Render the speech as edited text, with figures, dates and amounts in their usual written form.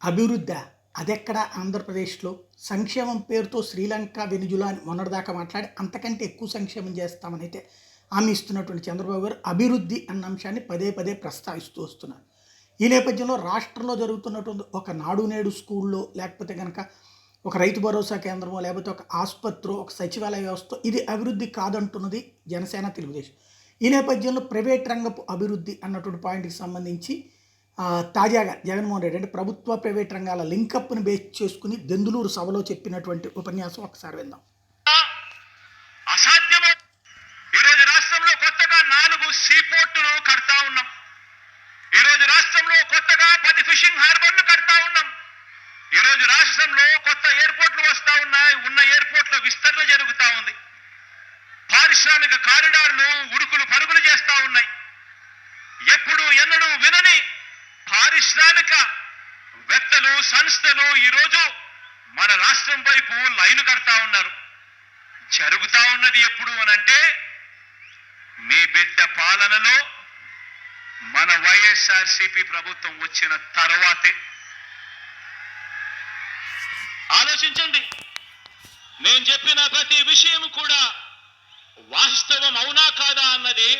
అభివృద్ధా? అదెక్కడ ఆంధ్రప్రదేశ్‌లో? సంక్షేమం పేరుతో శ్రీలంక, వెనిజులా అని మొన్నటిదాకా మాట్లాడి, అంతకంటే ఎక్కువ సంక్షేమం చేస్తామనైతే హామీ ఇస్తున్నటువంటి చంద్రబాబు గారు, అభివృద్ధి అన్న అంశాన్ని పదే పదే ప్రస్తావిస్తూ వస్తున్నారు. ఈ నేపథ్యంలో రాష్ట్రంలో జరుగుతున్నటువంటి ఒక నాడు నేడు స్కూల్లో, లేకపోతే గనక ఒక రైతు భరోసా కేంద్రమో, లేకపోతే ఒక ఆస్పత్రో, ఒక సచివాలయ వ్యవస్థో ఇది అభివృద్ధి కాదంటున్నది జనసేన, తెలుగుదేశం. ఈ నేపథ్యంలో ప్రైవేట్ రంగపు అభివృద్ధి అన్నటువంటి పాయింట్‌కి సంబంధించి తాజాగా జగన్మోహన్ రెడ్డి అంటే ప్రభుత్వ, ప్రైవేట్ రంగాల లింకప్‌ని బేస్ చేసుకొని దెందులూరు సభలో చెప్పినటువంటి ఉపన్యాసం ఒకసారి విందాం. అసాధ్యమే. ఈరోజు రాష్ట్రంలో కొత్తగా 4 సీ పోర్టులు కడతా ఉన్నాం. ఈరోజు రాష్ట్రంలో కొత్తగా 10 ఫిషింగ్ హార్బర్లు కడతా ఉన్నాం. ఈరోజు రాష్ట్రంలో కొత్త ఎయిర్పోర్ట్లు వస్తా ఉన్నాయి. ఉన్న ఎయిర్పోర్ట్ల విస్తరణ జరుగుతా ఉంది. పారిశ్రామిక కారిడార్లు ఉడుకులు పరుగులు చేస్తా ఉన్నాయి. ఎప్పుడు ఎన్నడూ వినని పారిశ్రామిక వేత్తలు, సంస్థలు ఈరోజు మన రాష్ట్రం వైపు లైను కడతా ఉన్నారు. జరుగుతా ఉన్నది ఎప్పుడు అనంటే మీ బిడ్డ పాలనలో మన వైఎస్ఆర్సీపీ ప్రభుత్వం వచ్చిన తర్వాతే. ఆలోచించండి. నేను చెప్పిన ప్రతి విషయం కూడా వాస్తవం అవునా కాదా అన్నది